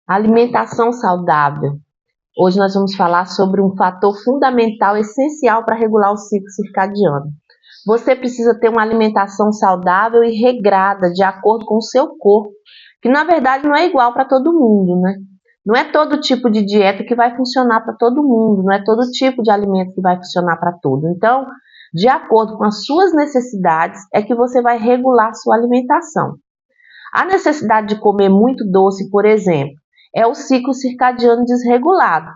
Alimentação saudável. Hoje nós vamos falar sobre um fator fundamental, essencial para regular o ciclo circadiano. Você precisa ter uma alimentação saudável e regrada, de acordo com o seu corpo, que na verdade não é igual para todo mundo, né? Não é todo tipo de dieta que vai funcionar para todo mundo, não é todo tipo de alimento que vai funcionar para todo. Então, de acordo com as suas necessidades, é que você vai regular a sua alimentação. A necessidade de comer muito doce, por exemplo, é o ciclo circadiano desregulado.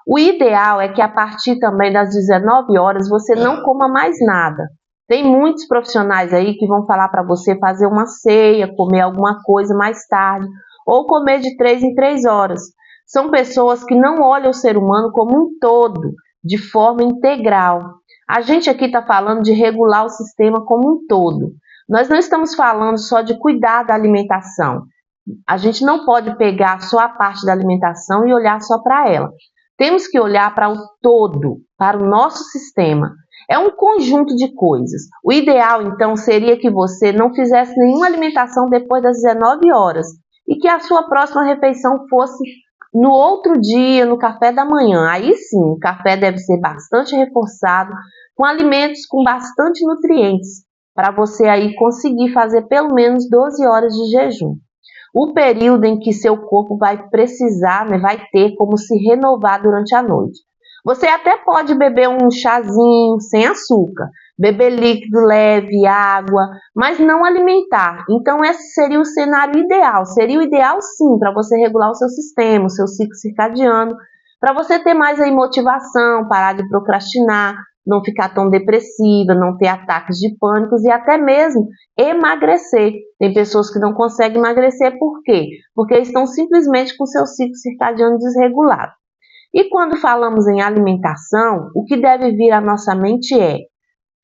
O ideal é que a partir também das 19 horas você não coma mais nada. Tem muitos profissionais aí que vão falar para você fazer uma ceia, comer alguma coisa mais tarde, ou comer de 3 em 3 horas. São pessoas que não olham o ser humano como um todo, de forma integral. A gente aqui está falando de regular o sistema como um todo. Nós não estamos falando só de cuidar da alimentação. A gente não pode pegar só a parte da alimentação e olhar só para ela. Temos que olhar para o todo, para o nosso sistema. É um conjunto de coisas. O ideal, então, seria que você não fizesse nenhuma alimentação depois das 19 horas e que a sua próxima refeição fosse no outro dia, no café da manhã. Aí sim, o café deve ser bastante reforçado com alimentos com bastante nutrientes, para você aí conseguir fazer pelo menos 12 horas de jejum. O período em que seu corpo vai precisar, vai ter como se renovar durante a noite. Você até pode beber um chazinho sem açúcar, beber líquido leve, água, mas não alimentar. Então esse seria o cenário ideal. Seria o ideal sim, para você regular o seu sistema, o seu ciclo circadiano, para você ter mais aí motivação, parar de procrastinar, não ficar tão depressiva, não ter ataques de pânico e até mesmo emagrecer. Tem pessoas que não conseguem emagrecer, por quê? Porque estão simplesmente com seu ciclo circadiano desregulado. E quando falamos em alimentação, o que deve vir à nossa mente é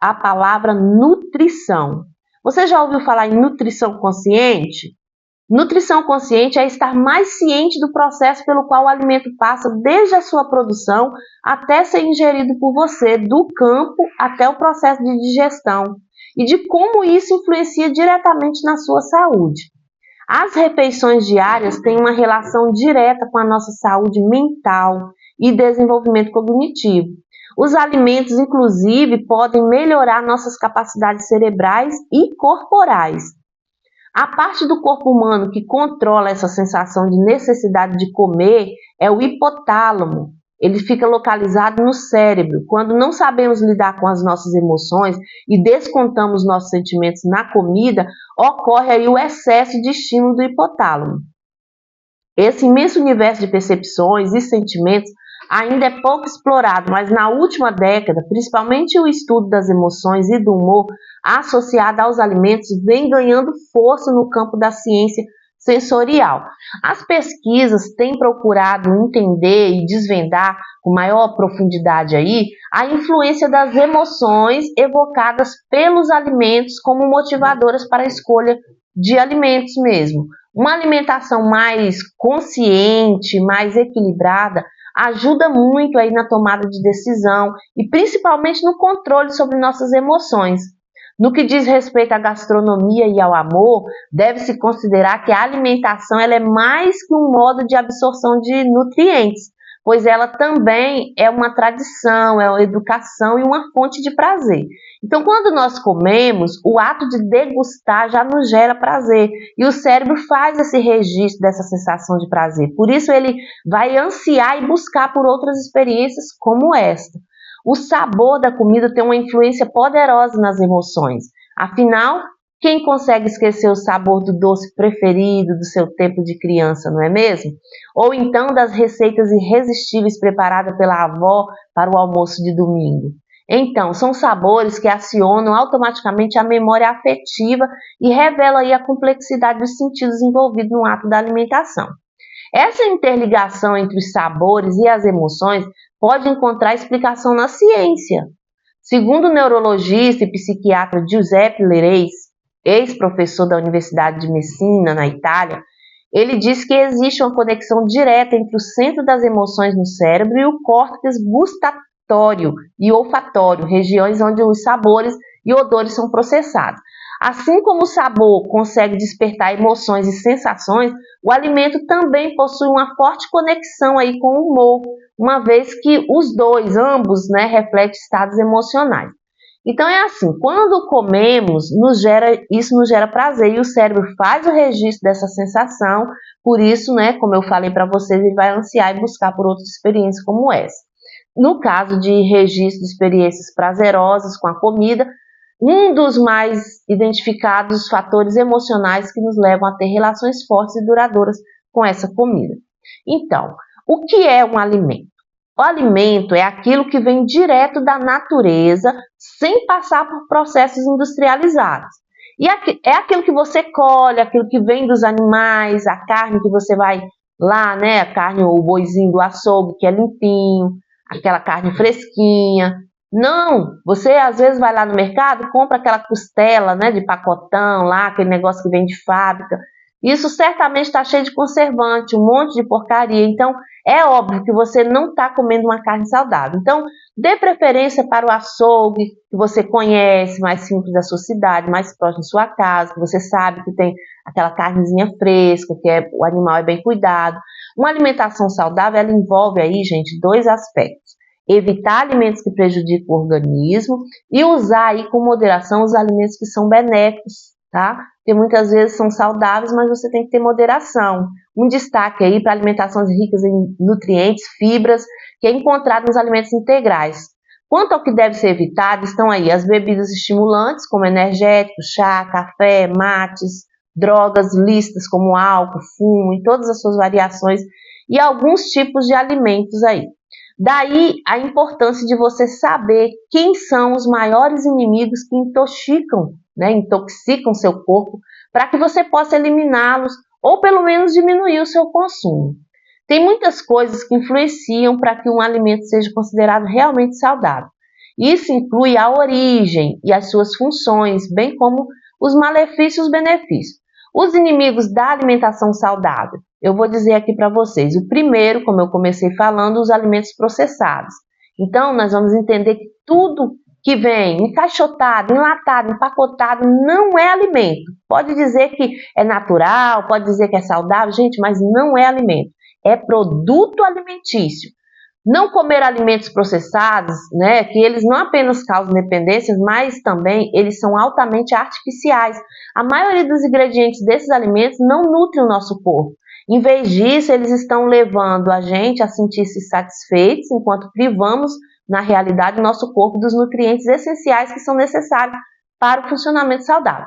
a palavra nutrição. Você já ouviu falar em nutrição consciente? Nutrição consciente é estar mais ciente do processo pelo qual o alimento passa desde a sua produção até ser ingerido por você, do campo até o processo de digestão, e de como isso influencia diretamente na sua saúde. As refeições diárias têm uma relação direta com a nossa saúde mental e desenvolvimento cognitivo. Os alimentos, inclusive, podem melhorar nossas capacidades cerebrais e corporais. A parte do corpo humano que controla essa sensação de necessidade de comer é o hipotálamo. Ele fica localizado no cérebro. Quando não sabemos lidar com as nossas emoções e descontamos nossos sentimentos na comida, ocorre aí o excesso de estímulo do hipotálamo. Esse imenso universo de percepções e sentimentos ainda é pouco explorado, mas na última década, principalmente o estudo das emoções e do humor associado aos alimentos vem ganhando força no campo da ciência sensorial. As pesquisas têm procurado entender e desvendar com maior profundidade aí a influência das emoções evocadas pelos alimentos como motivadoras para a escolha de alimentos mesmo. Uma alimentação mais consciente, mais equilibrada, ajuda muito aí na tomada de decisão e principalmente no controle sobre nossas emoções. No que diz respeito à gastronomia e ao amor, deve-se considerar que a alimentação ela é mais que um modo de absorção de nutrientes, pois ela também é uma tradição, é uma educação e uma fonte de prazer. Então, quando nós comemos, o ato de degustar já nos gera prazer e o cérebro faz esse registro dessa sensação de prazer. Por isso, ele vai ansiar e buscar por outras experiências como esta. O sabor da comida tem uma influência poderosa nas emoções. Afinal, quem consegue esquecer o sabor do doce preferido do seu tempo de criança, não é mesmo? Ou então das receitas irresistíveis preparadas pela avó para o almoço de domingo. Então, são sabores que acionam automaticamente a memória afetiva e revelam aí a complexidade dos sentidos envolvidos no ato da alimentação. Essa interligação entre os sabores e as emoções pode encontrar explicação na ciência. Segundo o neurologista e psiquiatra Giuseppe Lereis, ex-professor da Universidade de Messina, na Itália, ele diz que existe uma conexão direta entre o centro das emoções no cérebro e o córtex gustatório e olfatório, regiões onde os sabores e odores são processados. Assim como o sabor consegue despertar emoções e sensações, o alimento também possui uma forte conexão aí com o humor, uma vez que os dois, ambos, né, refletem estados emocionais. Então é assim, quando comemos, isso nos gera prazer e o cérebro faz o registro dessa sensação, por isso, né, como eu falei para vocês, ele vai ansiar e buscar por outras experiências como essa. No caso de registro de experiências prazerosas com a comida, um dos mais identificados fatores emocionais que nos levam a ter relações fortes e duradouras com essa comida. Então, o que é um alimento? O alimento é aquilo que vem direto da natureza, sem passar por processos industrializados. E é aquilo que você colhe, aquilo que vem dos animais, a carne que você vai lá, né? A carne, o boizinho do açougue, que é limpinho, aquela carne fresquinha. Não, você às vezes vai lá no mercado, compra aquela costela, né, de pacotão lá, aquele negócio que vem de fábrica. Isso certamente está cheio de conservante, um monte de porcaria. Então, é óbvio que você não está comendo uma carne saudável. Então, dê preferência para o açougue que você conhece, mais simples da sua cidade, mais próximo da sua casa, que você sabe que tem aquela carnezinha fresca, o animal é bem cuidado. Uma alimentação saudável, ela envolve aí, gente, dois aspectos. Evitar alimentos que prejudicam o organismo e usar aí com moderação os alimentos que são benéficos, tá? Porque muitas vezes são saudáveis, mas você tem que ter moderação. Um destaque aí para alimentações ricas em nutrientes, fibras, que é encontrado nos alimentos integrais. Quanto ao que deve ser evitado, estão aí as bebidas estimulantes, como energéticos, chá, café, mates, drogas lícitas como álcool, fumo, em todas as suas variações, e alguns tipos de alimentos aí. Daí a importância de você saber quem são os maiores inimigos que intoxicam, né, intoxicam seu corpo, para que você possa eliminá-los ou pelo menos diminuir o seu consumo. Tem muitas coisas que influenciam para que um alimento seja considerado realmente saudável. Isso inclui a origem e as suas funções, bem como os malefícios e os benefícios. Os inimigos da alimentação saudável, eu vou dizer aqui para vocês. O primeiro, como eu comecei falando, os alimentos processados. Então, nós vamos entender que tudo que vem encaixotado, enlatado, empacotado, não é alimento. Pode dizer que é natural, pode dizer que é saudável, gente, mas não é alimento. É produto alimentício. Não comer alimentos processados, né, que eles não apenas causam dependências, mas também eles são altamente artificiais. A maioria dos ingredientes desses alimentos não nutrem o nosso corpo. Em vez disso, eles estão levando a gente a sentir-se satisfeitos, enquanto privamos, na realidade, o nosso corpo dos nutrientes essenciais que são necessários para o funcionamento saudável.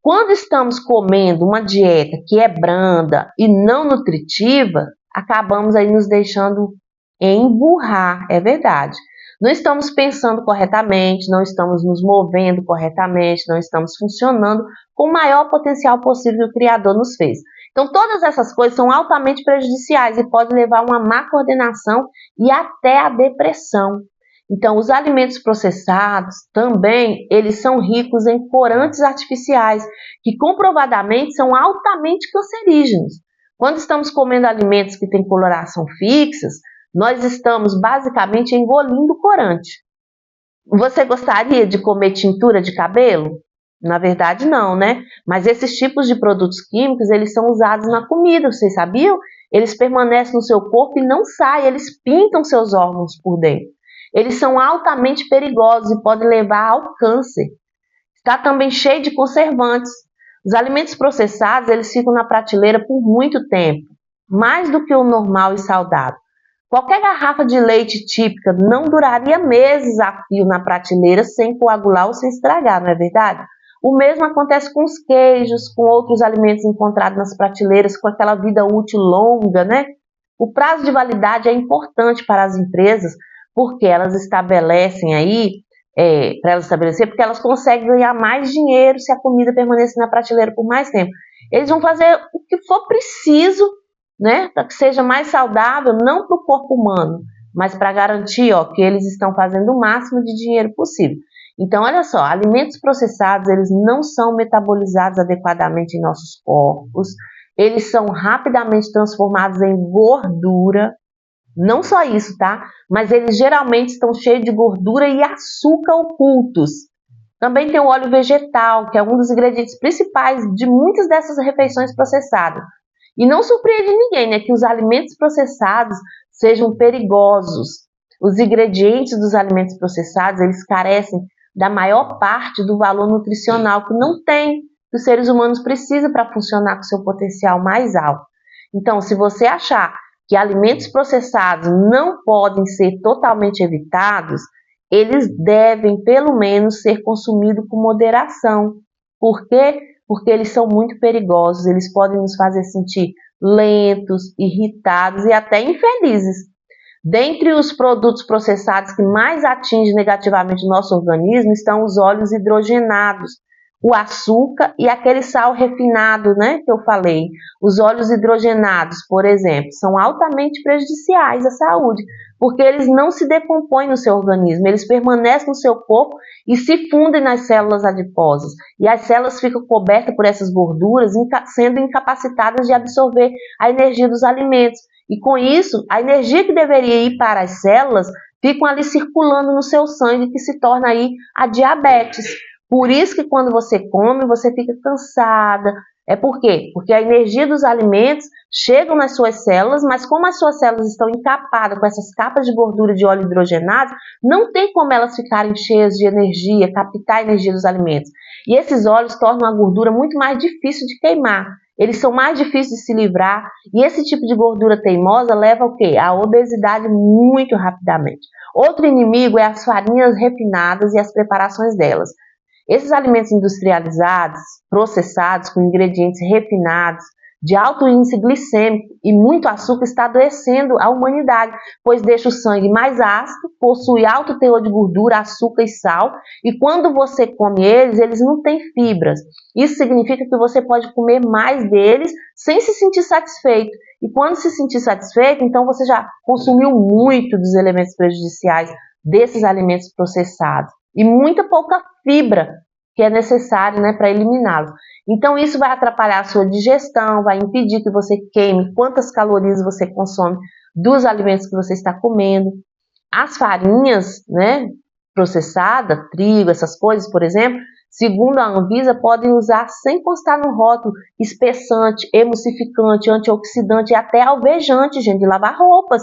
Quando estamos comendo uma dieta que é branda e não nutritiva, acabamos aí nos deixando emburrar, é verdade. Não estamos pensando corretamente, não estamos nos movendo corretamente, não estamos funcionando com o maior potencial possível que o Criador nos fez. Então, todas essas coisas são altamente prejudiciais e podem levar a uma má coordenação e até a depressão. Então, os alimentos processados também, eles são ricos em corantes artificiais, que comprovadamente são altamente cancerígenos. Quando estamos comendo alimentos que têm coloração fixas, nós estamos basicamente engolindo corante. Você gostaria de comer tintura de cabelo? Na verdade não, né? Mas esses tipos de produtos químicos, eles são usados na comida, vocês sabiam? Eles permanecem no seu corpo e não saem, eles pintam seus órgãos por dentro. Eles são altamente perigosos e podem levar ao câncer. Está também cheio de conservantes. Os alimentos processados, eles ficam na prateleira por muito tempo, mais do que o normal e saudável. Qualquer garrafa de leite típica não duraria meses a fio na prateleira sem coagular ou sem estragar, não é verdade? O mesmo acontece com os queijos, com outros alimentos encontrados nas prateleiras com aquela vida útil longa, né? O prazo de validade é importante para as empresas porque elas estabelecem aí, porque elas conseguem ganhar mais dinheiro se a comida permanecer na prateleira por mais tempo. Eles vão fazer o que for preciso, né, para que seja mais saudável, não para o corpo humano, mas para garantir, ó, que eles estão fazendo o máximo de dinheiro possível. Então, olha só, alimentos processados, eles não são metabolizados adequadamente em nossos corpos, eles são rapidamente transformados em gordura. Não só isso, tá? Mas eles geralmente estão cheios de gordura e açúcar ocultos. Também tem o óleo vegetal, que é um dos ingredientes principais de muitas dessas refeições processadas. E não surpreende ninguém, né, que os alimentos processados sejam perigosos. Os ingredientes dos alimentos processados, eles carecem da maior parte do valor nutricional que não tem, que os seres humanos precisam para funcionar com seu potencial mais alto. Então, se você achar que alimentos processados não podem ser totalmente evitados, eles devem, pelo menos, ser consumidos com moderação. Por quê? Porque eles são muito perigosos, eles podem nos fazer sentir lentos, irritados e até infelizes. Dentre os produtos processados que mais atingem negativamente o nosso organismo estão os óleos hidrogenados, o açúcar e aquele sal refinado, né, que eu falei. Os óleos hidrogenados, por exemplo, são altamente prejudiciais à saúde, porque eles não se decompõem no seu organismo, eles permanecem no seu corpo e se fundem nas células adiposas. E as células ficam cobertas por essas gorduras, sendo incapacitadas de absorver a energia dos alimentos. E com isso, a energia que deveria ir para as células ficam ali circulando no seu sangue, que se torna aí a diabetes. Por isso que quando você come, você fica cansada. É por quê? Porque a energia dos alimentos chega nas suas células, mas como as suas células estão encapadas com essas capas de gordura de óleo hidrogenado, não tem como elas ficarem cheias de energia, captar a energia dos alimentos. E esses óleos tornam a gordura muito mais difícil de queimar. Eles são mais difíceis de se livrar e esse tipo de gordura teimosa leva ao quê? À obesidade muito rapidamente. Outro inimigo é as farinhas refinadas e as preparações delas. Esses alimentos industrializados, processados, com ingredientes refinados, de alto índice glicêmico e muito açúcar, está adoecendo a humanidade, pois deixa o sangue mais ácido, possui alto teor de gordura, açúcar e sal, e quando você come eles, eles não têm fibras. Isso significa que você pode comer mais deles sem se sentir satisfeito. E quando se sentir satisfeito, então você já consumiu muito dos elementos prejudiciais desses alimentos processados. E muita pouca fibra que é necessário, né, para eliminá-los. Então isso vai atrapalhar a sua digestão, vai impedir que você queime quantas calorias você consome dos alimentos que você está comendo. As farinhas, né, processadas, trigo, essas coisas, por exemplo, segundo a Anvisa, podem usar sem constar no rótulo espessante, emulsificante, antioxidante e até alvejante, gente, de lavar roupas.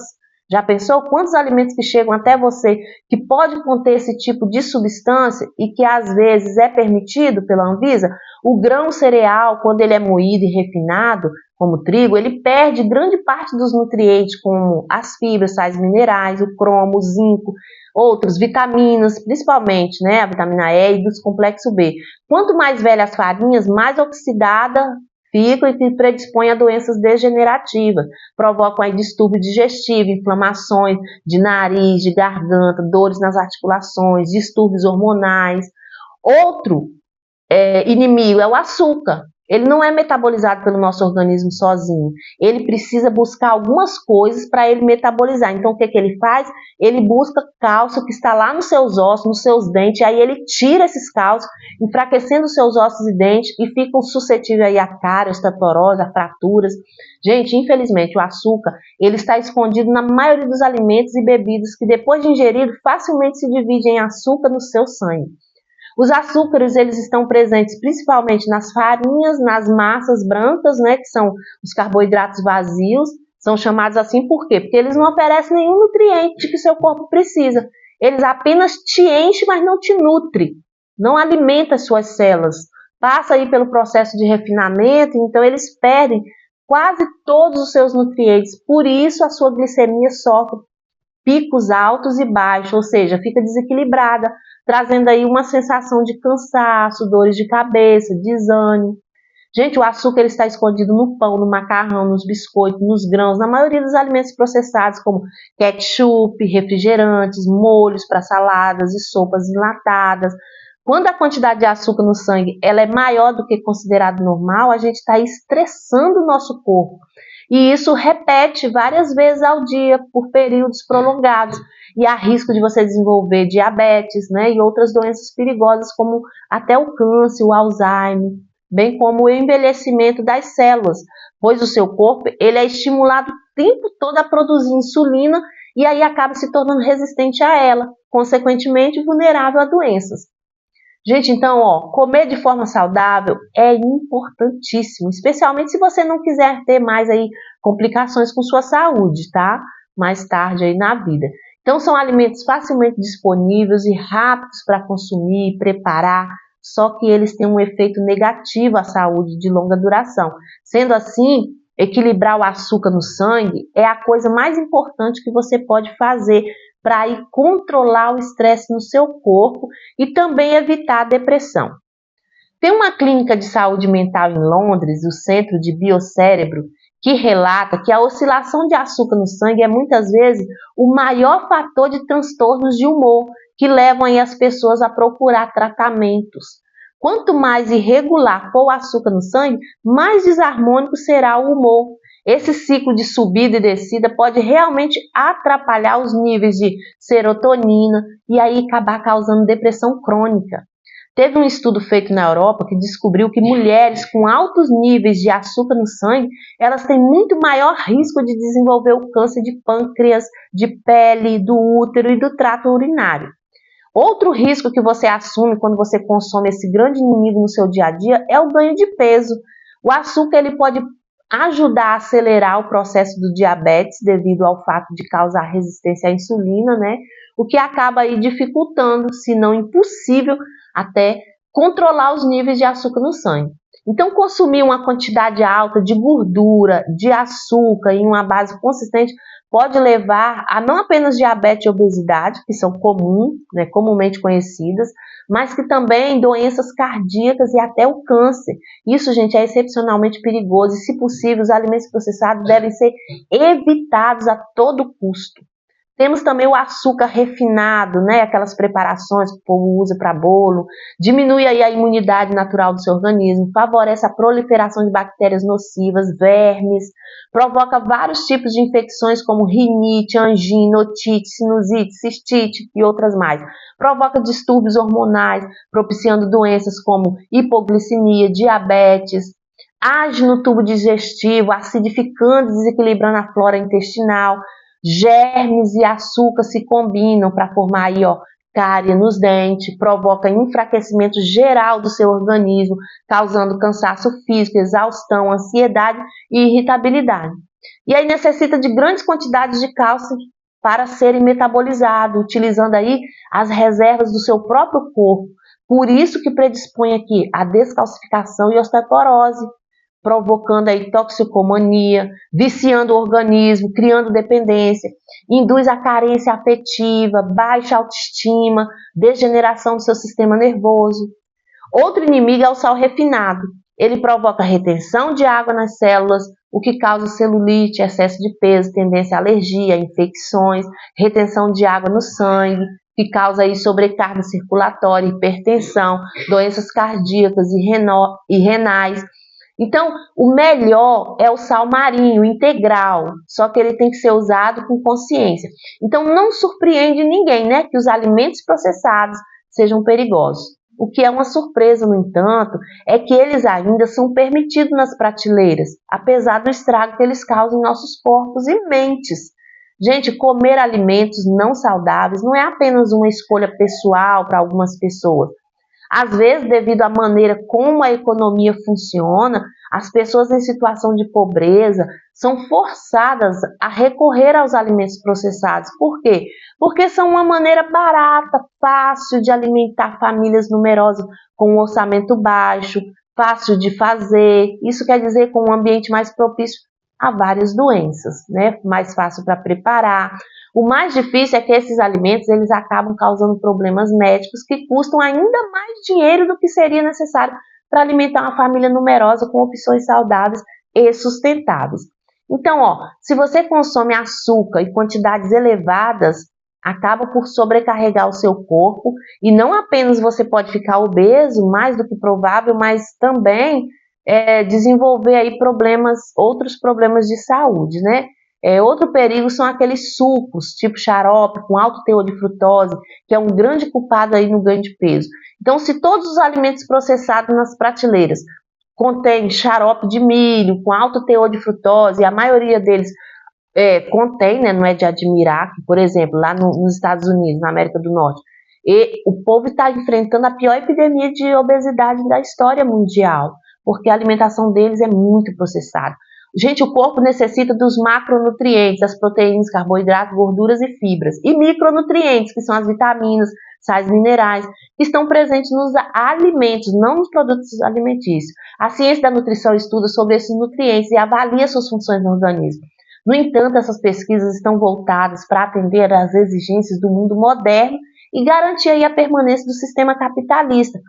Já pensou quantos alimentos que chegam até você que pode conter esse tipo de substância e que às vezes é permitido pela Anvisa? O grão cereal, quando ele é moído e refinado, como o trigo, ele perde grande parte dos nutrientes, como as fibras, sais minerais, o cromo, o zinco, outros, vitaminas, principalmente, né, a vitamina E e dos complexo B. Quanto mais velhas as farinhas, mais oxidada fica e que predispõe a doenças degenerativas, provocam aí distúrbio digestivo, inflamações de nariz, de garganta, dores nas articulações, distúrbios hormonais. Outro inimigo é o açúcar. Ele não é metabolizado pelo nosso organismo sozinho. Ele precisa buscar algumas coisas para ele metabolizar. Então, o que ele faz? Ele busca cálcio que está lá nos seus ossos, nos seus dentes, aí ele tira esses cálcios, enfraquecendo os seus ossos e dentes e ficam suscetíveis aí a cárie, osteoporose, a fraturas. Gente, infelizmente, o açúcar, ele está escondido na maioria dos alimentos e bebidas que depois de ingerido, facilmente se divide em açúcar no seu sangue. Os açúcares, eles estão presentes principalmente nas farinhas, nas massas brancas, né, que são os carboidratos vazios, são chamados assim por quê? Porque eles não oferecem nenhum nutriente que o seu corpo precisa. Eles apenas te enchem, mas não te nutrem, não alimenta as suas células. Passa aí pelo processo de refinamento, então eles perdem quase todos os seus nutrientes. Por isso a sua glicemia sofre picos altos e baixos, ou seja, fica desequilibrada, trazendo aí uma sensação de cansaço, dores de cabeça, desânimo. Gente, o açúcar ele está escondido no pão, no macarrão, nos biscoitos, nos grãos, na maioria dos alimentos processados, como ketchup, refrigerantes, molhos para saladas e sopas enlatadas. Quando a quantidade de açúcar no sangue ela é maior do que considerado normal, a gente está estressando o nosso corpo. E isso repete várias vezes ao dia, por períodos prolongados. E há risco de você desenvolver diabetes, né, e outras doenças perigosas, como até o câncer, o Alzheimer, bem como o envelhecimento das células, pois o seu corpo ele é estimulado o tempo todo a produzir insulina e aí acaba se tornando resistente a ela, consequentemente vulnerável a doenças. Gente, então, ó, comer de forma saudável é importantíssimo, especialmente se você não quiser ter mais aí complicações com sua saúde, tá? Mais tarde aí na vida. Então, são alimentos facilmente disponíveis e rápidos para consumir, preparar, só que eles têm um efeito negativo à saúde de longa duração. Sendo assim, equilibrar o açúcar no sangue é a coisa mais importante que você pode fazer para ir controlar o estresse no seu corpo e também evitar a depressão. Tem uma clínica de saúde mental em Londres, o Centro de Biocérebro, que relata que a oscilação de açúcar no sangue é muitas vezes o maior fator de transtornos de humor que levam aí as pessoas a procurar tratamentos. Quanto mais irregular for o açúcar no sangue, mais desarmônico será o humor. Esse ciclo de subida e descida pode realmente atrapalhar os níveis de serotonina e aí acabar causando depressão crônica. Teve um estudo feito na Europa que descobriu que mulheres com altos níveis de açúcar no sangue, elas têm muito maior risco de desenvolver o câncer de pâncreas, de pele, do útero e do trato urinário. Outro risco que você assume quando você consome esse grande inimigo no seu dia a dia é o ganho de peso. O açúcar ele pode ajudar a acelerar o processo do diabetes devido ao fato de causar resistência à insulina, né? O que acaba aí dificultando, se não impossível, até controlar os níveis de açúcar no sangue. Então, consumir uma quantidade alta de gordura, de açúcar em uma base consistente pode levar a não apenas diabetes e obesidade, que são comuns, né, comumente conhecidas, mas que também doenças cardíacas e até o câncer. Isso, gente, é excepcionalmente perigoso e, se possível, os alimentos processados devem ser evitados a todo custo. Temos também o açúcar refinado, né? Aquelas preparações que o povo usa para bolo, diminui aí a imunidade natural do seu organismo, favorece a proliferação de bactérias nocivas, vermes, provoca vários tipos de infecções como rinite, angina, otite, sinusite, cistite e outras mais. Provoca distúrbios hormonais, propiciando doenças como hipoglicemia, diabetes, age no tubo digestivo, acidificando, desequilibrando a flora intestinal. Germes e açúcar se combinam para formar aí, ó, cárie nos dentes, provoca enfraquecimento geral do seu organismo, causando cansaço físico, exaustão, ansiedade e irritabilidade. E aí necessita de grandes quantidades de cálcio para serem metabolizados, utilizando aí as reservas do seu próprio corpo. Por isso que predispõe aqui a descalcificação e osteoporose, provocando aí toxicomania, viciando o organismo, criando dependência, induz a carência afetiva, baixa autoestima, degeneração do seu sistema nervoso. Outro inimigo é o sal refinado. Ele provoca retenção de água nas células, o que causa celulite, excesso de peso, tendência à alergia, infecções, retenção de água no sangue, que causa aí sobrecarga circulatória, hipertensão, doenças cardíacas e renais. Então, o melhor é o sal marinho integral, só que ele tem que ser usado com consciência. Então, não surpreende ninguém, né, que os alimentos processados sejam perigosos. O que é uma surpresa, no entanto, é que eles ainda são permitidos nas prateleiras, apesar do estrago que eles causam em nossos corpos e mentes. Gente, comer alimentos não saudáveis não é apenas uma escolha pessoal para algumas pessoas. Às vezes, devido à maneira como a economia funciona, as pessoas em situação de pobreza são forçadas a recorrer aos alimentos processados. Por quê? Porque são uma maneira barata, fácil de alimentar famílias numerosas com um orçamento baixo, fácil de fazer. Isso quer dizer com um ambiente mais propício a várias doenças, né? Mais fácil para preparar. O mais difícil é que esses alimentos eles acabam causando problemas médicos que custam ainda mais dinheiro do que seria necessário para alimentar uma família numerosa com opções saudáveis e sustentáveis. Então, ó, se você consome açúcar em quantidades elevadas, acaba por sobrecarregar o seu corpo e não apenas você pode ficar obeso, mais do que provável, mas também desenvolver aí outros problemas de saúde, né? Outro perigo são aqueles sucos, tipo xarope, com alto teor de frutose, que é um grande culpado aí no ganho de peso. Então, se todos os alimentos processados nas prateleiras contêm xarope de milho, com alto teor de frutose, e a maioria deles contém, né, não é de admirar, que, por exemplo, lá nos Estados Unidos, na América do Norte, E o povo está enfrentando a pior epidemia de obesidade da história mundial, porque a alimentação deles é muito processada. Gente, o corpo necessita dos macronutrientes, as proteínas, carboidratos, gorduras e fibras. E micronutrientes, que são as vitaminas, sais minerais, que estão presentes nos alimentos, não nos produtos alimentícios. A ciência da nutrição estuda sobre esses nutrientes e avalia suas funções no organismo. No entanto, essas pesquisas estão voltadas para atender às exigências do mundo moderno e garantir aí a permanência do sistema capitalista.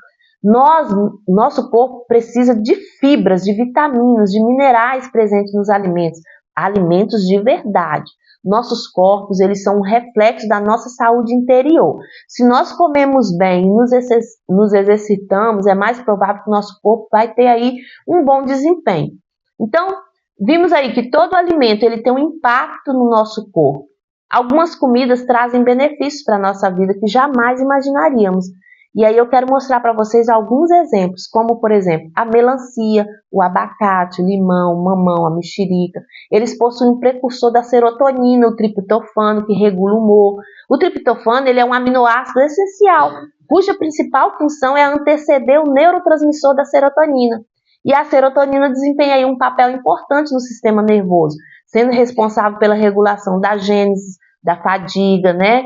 Nosso corpo precisa de fibras, de vitaminas, de minerais presentes nos alimentos, alimentos de verdade. Nossos corpos, eles são um reflexo da nossa saúde interior. Se nós comemos bem e nos exercitamos, é mais provável que o nosso corpo vai ter aí um bom desempenho. Então, vimos aí que todo alimento ele tem um impacto no nosso corpo. Algumas comidas trazem benefícios para a nossa vida que jamais imaginaríamos. E aí eu quero mostrar para vocês alguns exemplos, como por exemplo, a melancia, o abacate, o limão, o mamão, a mexerica. Eles possuem um precursor da serotonina, o triptofano, que regula o humor. O triptofano ele é um aminoácido essencial, cuja principal função é anteceder o neurotransmissor da serotonina. E a serotonina desempenha aí um papel importante no sistema nervoso, sendo responsável pela regulação da gênese, da fadiga, né?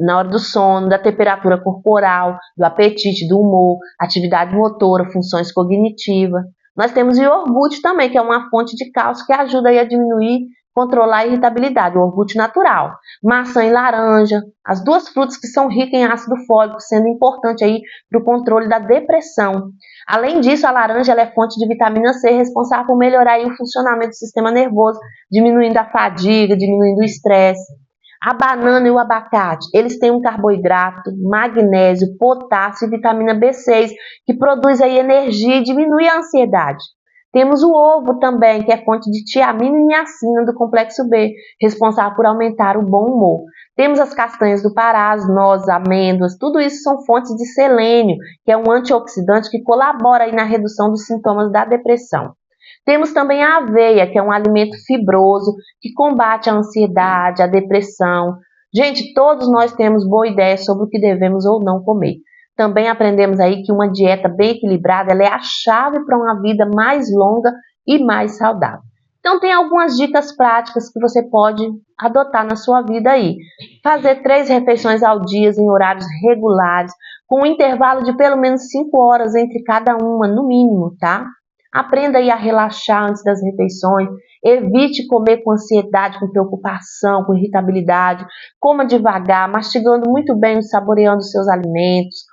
Na hora do sono, da temperatura corporal, do apetite, do humor, atividade motora, funções cognitivas. Nós temos o iogurte também, que é uma fonte de cálcio que ajuda aí a diminuir, controlar a irritabilidade, o iogurte natural. Maçã e laranja, as duas frutas que são ricas em ácido fólico, sendo importante aí para o controle da depressão. Além disso, a laranja ela é fonte de vitamina C, responsável por melhorar aí o funcionamento do sistema nervoso, diminuindo a fadiga, diminuindo o estresse. A banana e o abacate, eles têm um carboidrato, magnésio, potássio e vitamina B6, que produz aí energia e diminui a ansiedade. Temos o ovo também, que é fonte de tiamina e niacina do complexo B, responsável por aumentar o bom humor. Temos as castanhas do Pará, as nozes, amêndoas, tudo isso são fontes de selênio, que é um antioxidante que colabora aí na redução dos sintomas da depressão. Temos também a aveia, que é um alimento fibroso, que combate a ansiedade, a depressão. Gente, todos nós temos boa ideia sobre o que devemos ou não comer. Também aprendemos aí que uma dieta bem equilibrada ela é a chave para uma vida mais longa e mais saudável. Então, tem algumas dicas práticas que você pode adotar na sua vida aí. Fazer 3 refeições ao dia em horários regulares, com um intervalo de pelo menos 5 horas entre cada uma, no mínimo, tá? Aprenda aí a relaxar antes das refeições, evite comer com ansiedade, com preocupação, com irritabilidade, coma devagar, mastigando muito bem e saboreando os seus alimentos,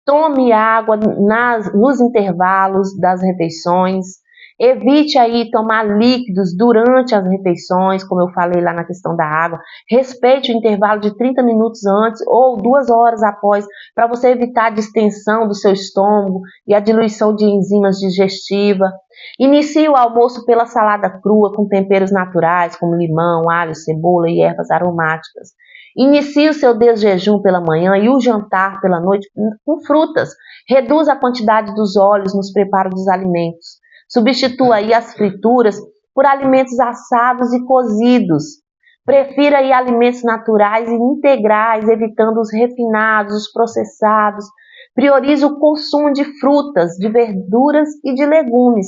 tome água nos intervalos das refeições, evite aí tomar líquidos durante as refeições, como eu falei lá na questão da água, respeite o intervalo de 30 minutos antes ou 2 horas após, para você evitar a distensão do seu estômago e a diluição de enzimas digestivas. Inicie o almoço pela salada crua com temperos naturais, como limão, alho, cebola e ervas aromáticas. Inicie o seu desjejum pela manhã e o jantar pela noite com frutas. Reduza a quantidade dos óleos nos preparos dos alimentos. Substitua aí as frituras por alimentos assados e cozidos. Prefira aí alimentos naturais e integrais, evitando os refinados, os processados. Priorize o consumo de frutas, de verduras e de legumes,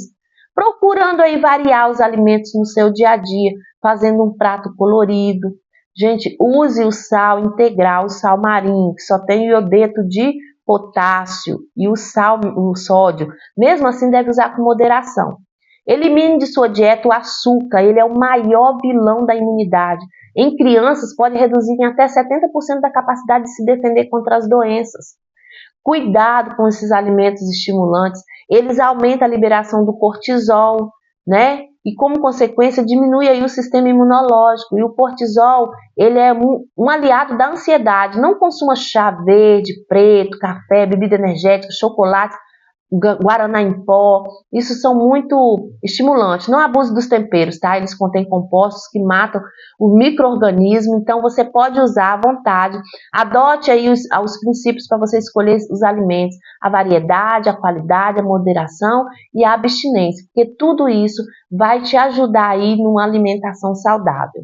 procurando aí variar os alimentos no seu dia a dia, fazendo um prato colorido. Gente, use o sal integral, o sal marinho, que só tem iodeto de potássio e o sódio. Mesmo assim, deve usar com moderação. Elimine de sua dieta o açúcar, ele é o maior vilão da imunidade. Em crianças, pode reduzir em até 70% da capacidade de se defender contra as doenças. Cuidado com esses alimentos estimulantes, eles aumentam a liberação do cortisol, né? E como consequência diminui aí o sistema imunológico. E o cortisol, ele é um aliado da ansiedade. Não consuma chá verde, preto, café, bebida energética, chocolate, guaraná em pó. Isso são muito estimulantes. Não abuse dos temperos, tá? Eles contêm compostos que matam o micro-organismo, então você pode usar à vontade. Adote aí os princípios para você escolher os alimentos, a variedade, a qualidade, a moderação e a abstinência, porque tudo isso vai te ajudar aí numa alimentação saudável.